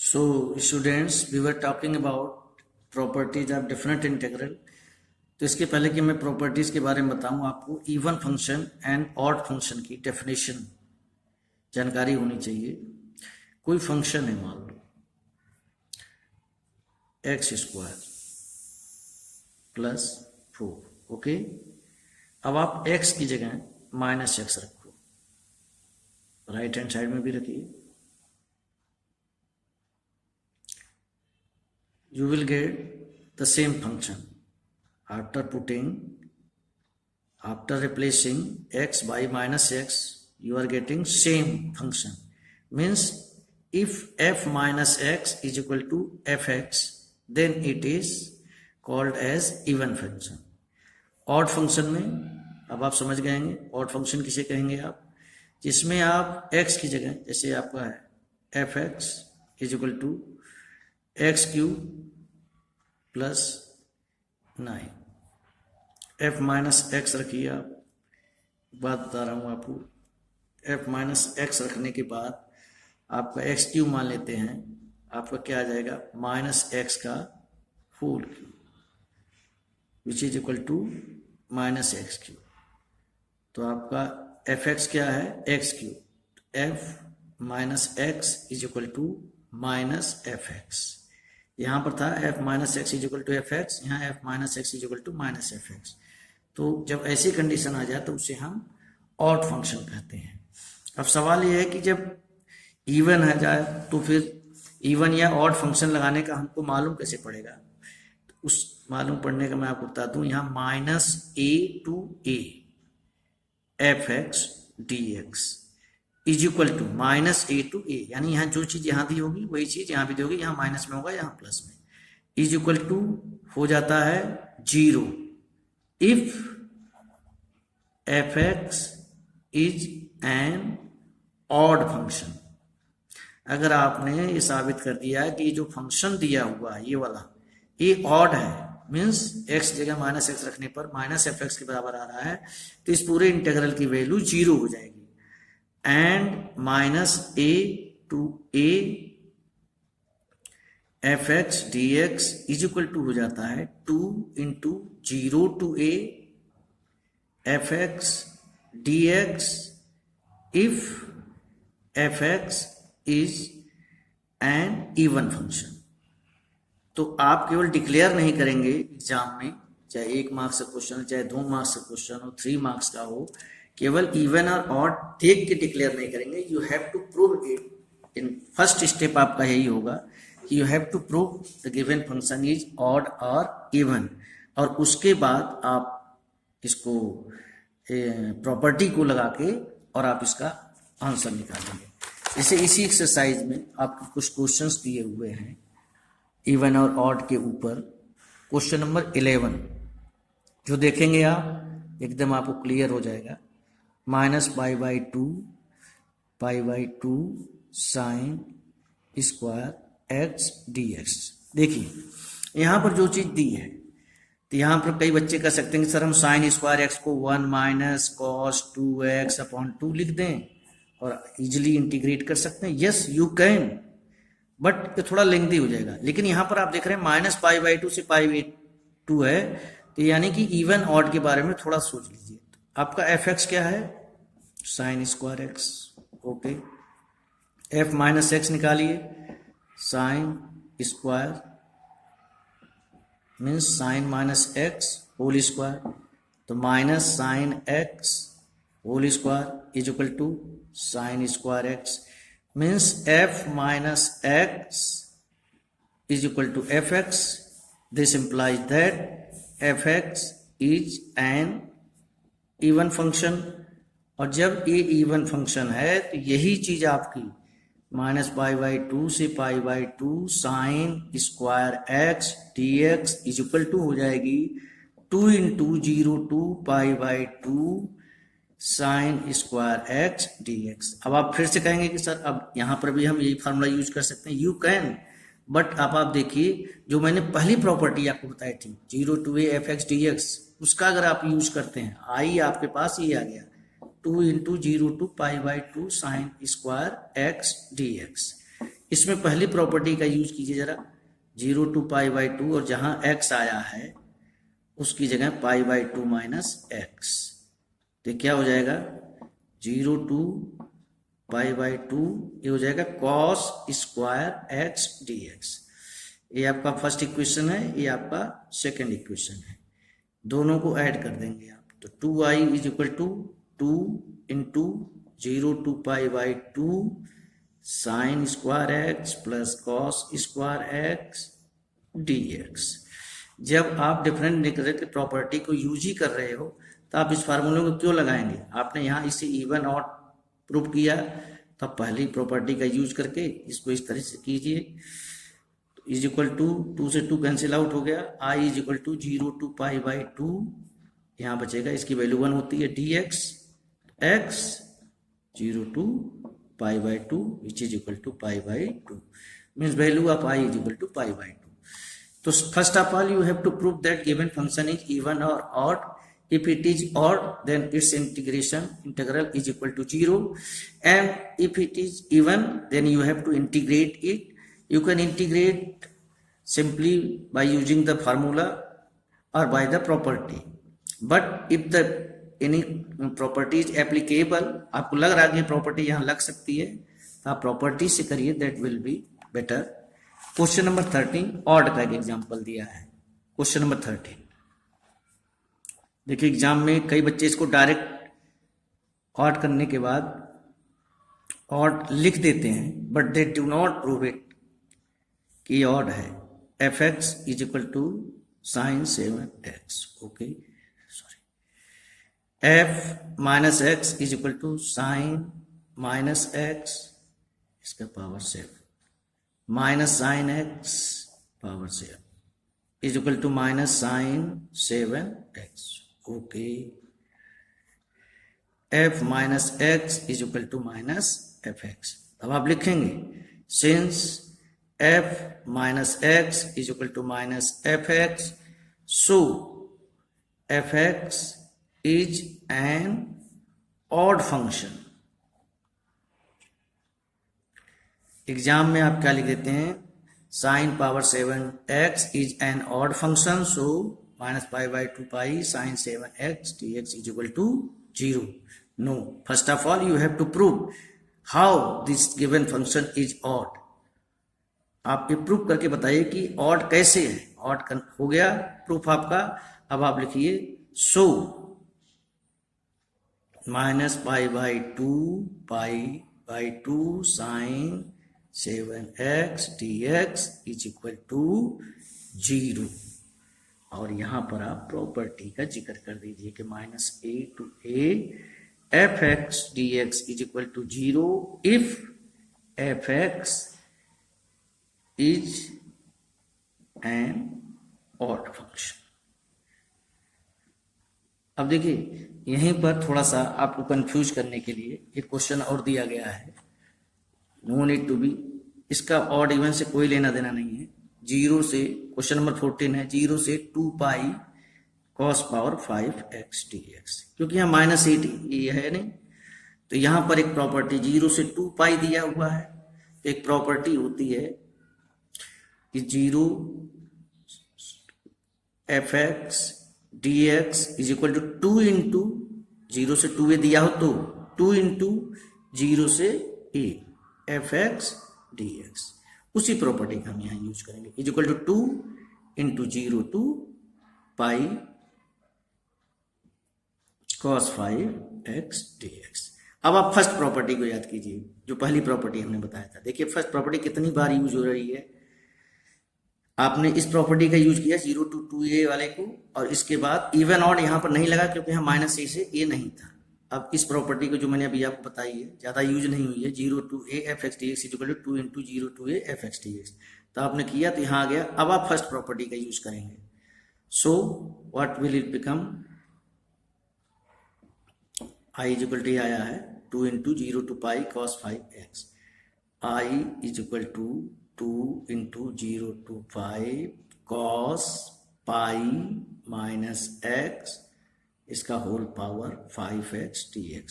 So students, we were talking about properties of different integral. तो इसके पहले कि मैं प्रॉपर्टीज के बारे में बताऊं आपको, even function and odd function की डेफिनेशन जानकारी होनी चाहिए। कोई फंक्शन है, मान लो एक्स स्क्वायर प्लस 4, ओके। अब आप एक्स की जगह माइनस एक्स रखो, राइट हैंड साइड में भी रखिए। You will get the same function after replacing x by minus x. You are getting same function, means if f minus x is equal to fx, then it is called as even function. Odd function में अब आप समझ गए होंगे odd function किसे कहेंगे आप, जिसमें आप x की जगह, जैसे आपका है fx is equal to x cube plus 9, F minus x रखिए। आप बात बता रहा हूँ आपको, एफ माइनस एक्स रखने के बाद आपका एक्स क्यूब मान लेते हैं, आपका क्या आ जाएगा माइनस एक्स का whole cube which is equal to minus x cube. तो आपका एफ एक्स क्या है, x cube, f minus x is equal to minus f x. यहाँ पर था f minus x is equal to f x, यहाँ f minus x is equal to minus f x. तो जब ऐसी कंडीशन आ जाए तो उसे हम ऑड फंक्शन कहते हैं। अब सवाल यह है कि जब इवन आ जाए तो फिर इवन या ऑड फंक्शन लगाने का हमको मालूम कैसे पड़ेगा, तो उस मालूम पड़ने का मैं आपको बता दूं। यहाँ minus a to a f x d x is equal to minus a to a, यानी यहाँ जो चीज यहाँ दी होगी वही चीज यहाँ भी दी होगी, यहाँ माइनस में होगा यहाँ प्लस में, इज इक्वल टू हो जाता है 0 if f x is an odd function. अगर आपने ये साबित कर दिया है कि ये जो फंक्शन दिया हुआ है ये वाला ये ऑड है, मीन्स एक्स जगह माइनस एक्स रखने पर माइनस एफ एक्स के बराबर आ रहा है, तो इस पूरे इंटीग्रल की वैल्यू 0 हो जाएगी। And minus a to a f x d x is equal to हो जाता है 2 into 0 to a f x d x if f x is an even function. तो आप केवल डिक्लेयर नहीं करेंगे एग्जाम में, चाहे 1 मार्क्स का क्वेश्चन, चाहे 2 मार्क्स का क्वेश्चन हो, 3 मार्क्स का हो, केवल इवन और ऑड देख के डिक्लेयर नहीं करेंगे। You have to prove it in first step. आपका यही होगा कि you have to prove the given function is odd और इवन, और उसके बाद आप इसको प्रॉपर्टी को लगा के और आप इसका आंसर निकालेंगे। जैसे इसी एक्सरसाइज में आपको कुछ क्वेश्चंस दिए हुए हैं इवन और ऑड के ऊपर। क्वेश्चन नंबर 11 जो देखेंगे आप एकदम आपको क्लियर हो जाएगा। Minus pi by two sine square x d x. देखिए यहाँ पर जो चीज दी है, तो यहाँ पर कई बच्चे कह सकते हैं कि सर हम साइन स्क्वायर एक्स को 1 माइनस कॉस 2x अपॉन 2 लिख दें और इजिली इंटीग्रेट कर सकते हैं। यस यू कैन, बट ये थोड़ा लेंथी हो जाएगा। लेकिन यहाँ पर आप देख रहे हैं माइनस पाई बाई 2 से पाई बाई 2 है, तो यानी कि इवन ऑड के बारे में थोड़ा सोच लीजिए। आपका एफ एक्स क्या है, sine square x, okay. F minus x निकालिए, sine square means sine minus x whole square, तो minus sine x whole square is equal to sine square x, means f minus x is equal to f x. This implies that f x is an even function. और जब ये even function है तो यही चीज आपकी minus pi by 2 से pi by 2 sine square x d x is equal to हो जाएगी 2 into 0 to pi by 2 sine square x d x. अब आप फिर से कहेंगे कि सर अब यहाँ पर भी हम यही फार्मूला यूज कर सकते हैं। यू कैन, बट अब आप देखिए जो मैंने पहली प्रॉपर्टी आपको बताई थी 0 to a f x d x, उसका अगर आप यूज करते हैं, आई आपके पास ये आ गया 2 into 0 to pi by 2 sine square x d x. इसमें पहली प्रॉपर्टी का यूज कीजिए जरा, 0 to π/2 और जहां x आया है उसकी जगह π/2 माइनस एक्स, तो क्या हो जाएगा 0 to π/2, ये हो जाएगा cos स्क्वायर x dx। ये आपका फर्स्ट इक्वेशन है, ये आपका सेकंड इक्वेशन है, दोनों को ऐड कर देंगे आप, तो 2i is equal to 2 into 0 to π/2 sine square x plus cos square x dx। जब आप डिफरेंट डिक्रीजिट प्रॉपर्टी को यूज ही कर रहे हो तो आप इस फार्मूले को क्यों लगाएंगे? आपने यहाँ इसे इवन ऑड प्रूव किया, तो पहली प्रॉपर्टी का यूज करके इसको इस तरह से कीजिए, इज इक्वल टू 2 से 2 कैंसिल आउट हो गया, i is equal to 0 to π/2, यहाँ बचेगा इसकी वैल्यू 1 होती है dx x 0 to π/2 which is equal to π/2 means value of i is equal to π/2. So first of all you have to prove that given function is even or odd. If it is odd then its integral is equal to 0, and if it is even then you have to integrate it. You can integrate simply by using the formula or by the property, but if the any property is applicable, आपको लग रहा है कि property यहाँ लग सकती है, तो आप प्रॉपर्टी से करिए, that will be better. Question number 13 odd का एक एग्जांपल दिया है। क्वेश्चन नंबर 13 देखिए, एग्जाम में कई बच्चे इसको डायरेक्ट ऑड करने के बाद ऑड लिख देते हैं, but they do not prove it कि ऑड है। fx is equal to sine 7x, okay, f minus x is equal to sine minus x इसका power 7 minus sine x power 7 is equal to minus sine 7x, okay. f minus x is equal to minus fx, अब आप लिखेंगे since f minus x is equal to minus fx, so fx is an odd function। Exam में आप क्या लिख देते हैं, sine power 7x is an odd function, so minus π/2 pi sine 7x dx is equal to 0। No, first of all you have to prove how this given function is odd. आप ये prove करके बताइए कि odd कैसे है। Odd हो गया proof आपका। अब आप लिखिए so minus π/2 sine 7x dx is equal to 0, और यहां पर आप प्रॉपर्टी का जिक्र कर दीजिए कि minus a to a fx dx is equal to 0 if fx is an odd function. अब देखिए, यहीं पर थोड़ा सा आपको कंफ्यूज करने के लिए एक क्वेश्चन और दिया गया है, नो नीड टू बी, इसका ऑड इवन से कोई लेना देना नहीं है। 0 से, क्वेश्चन नंबर 14 है, 0 से 2 पाई cos पावर 5x dx, क्योंकि यहाँ माइनस 8 ये है नहीं, तो यहाँ पर एक प्रॉपर्टी 0 से 2 पाई दिया हुआ है, तो एक प्रॉपर्टी होती है कि 0 fx dx is equal to 2 into 0 से 2a दिया हो तो 2 इंटू 0 से a fx dx, उसी प्रॉपर्टी का हम यहाँ यूज करेंगे, is equal to 2 into 0 to pi cos 5x dx। अब आप फर्स्ट प्रॉपर्टी को याद कीजिए, जो पहली प्रॉपर्टी हमने बताया था। देखिए फर्स्ट प्रॉपर्टी कितनी बार यूज हो रही है, आपने इस प्रॉपर्टी का यूज किया 0 to 2a वाले को, और इसके बाद इवन ऑड यहाँ पर नहीं लगा क्योंकि यहाँ माइनस a से a नहीं था। अब इस प्रॉपर्टी को जो मैंने अभी आपको बताई है, ज्यादा यूज नहीं हुई है, 0 to a fx dx is equal to 2 into 0 to a fx dx, तो आपने किया तो यहाँ आ गया। अब आप फर्स्ट प्रॉपर्टी का यूज करेंगे, so what will it become, i is equal to आया है 2 into 0 to pi cos 5x, i is equal to 2 into 0 to 5 cos pi minus x इसका whole power 5x dx।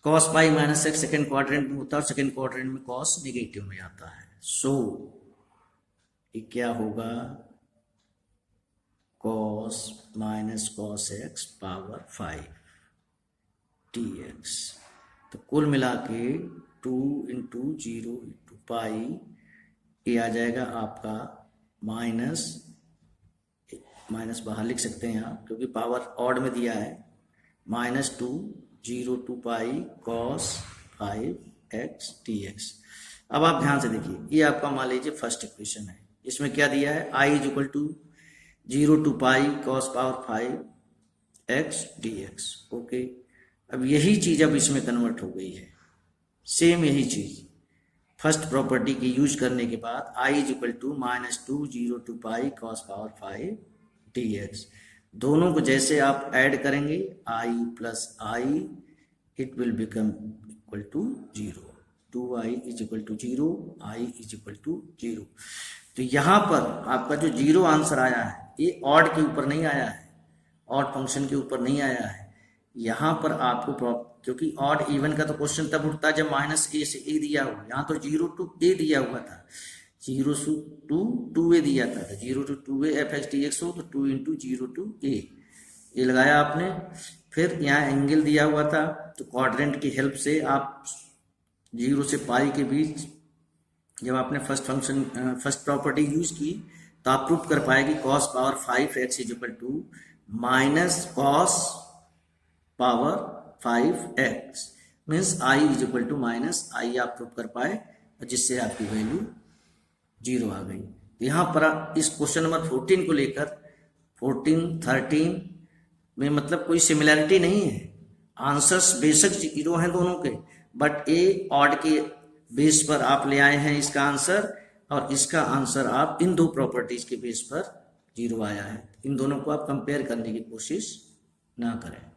cos पाई minus x second quadrant में होता है और second quadrant में cos negative में आता है। सो ये क्या होगा, cos minus cos x power 5 dx। तो कुल मिला के 2 इंटू 0 इंटू पाई, ये आ जाएगा आपका माइनस बाहर लिख सकते हैं आप क्योंकि पावर ऑड में दिया है, -2 0 to pi cos 5x dx। अब आप ध्यान से देखिए, ये आपका मान लीजिए फर्स्ट इक्वेशन है, इसमें क्या दिया है, i is equal to 0 to pi cos power 5x dx। Okay, अब यही चीज अब इसमें कन्वर्ट हो गई है, सेम यही चीज फर्स्ट प्रॉपर्टी की यूज करने के बाद i is equal to -2 0 to pi cos power 5 dx। दोनों को जैसे आप ऐड करेंगे i plus i, it will become equal to 0, 2i is equal to 0, i is equal to 0। तो यहाँ पर आपका जो 0 आंसर आया है ये ऑड के ऊपर नहीं आया है, ऑड फंक्शन के ऊपर नहीं आया है। यहाँ पर आपको क्योंकि ऑड इवन का तो क्वेश्चन तब उठता है जब -a से a दिया हुआ, यहाँ तो 0 टू a दिया हुआ था, 0 टू 2a दिया था, 0 टू 2a fx dx हो तो 2 इंटू 0 टू a, ये लगाया आपने। फिर यहाँ एंगल दिया हुआ था तो क्वाड्रेंट की हेल्प से आप 0 से पाई के बीच जब आपने फर्स्ट प्रॉपर्टी यूज की तो आप प्रूव कर पाए कि cos power 5x is equal to minus cos power 5x means i is equal to minus i आप प्रूव कर पाए, जिससे आपकी वैल्यू 0 आ गई। यहाँ पर इस क्वेश्चन नंबर 14 को लेकर 14, 13 में मतलब कोई सिमिलैरिटी नहीं है, आंसर्स बेशक 0 हैं दोनों के, बट ए ऑड के बेस पर आप ले आए हैं इसका आंसर, और इसका आंसर आप इन दो प्रॉपर्टीज के बेस पर 0 आया है। इन दोनों को आप कंपेयर करने की कोशिश ना करें।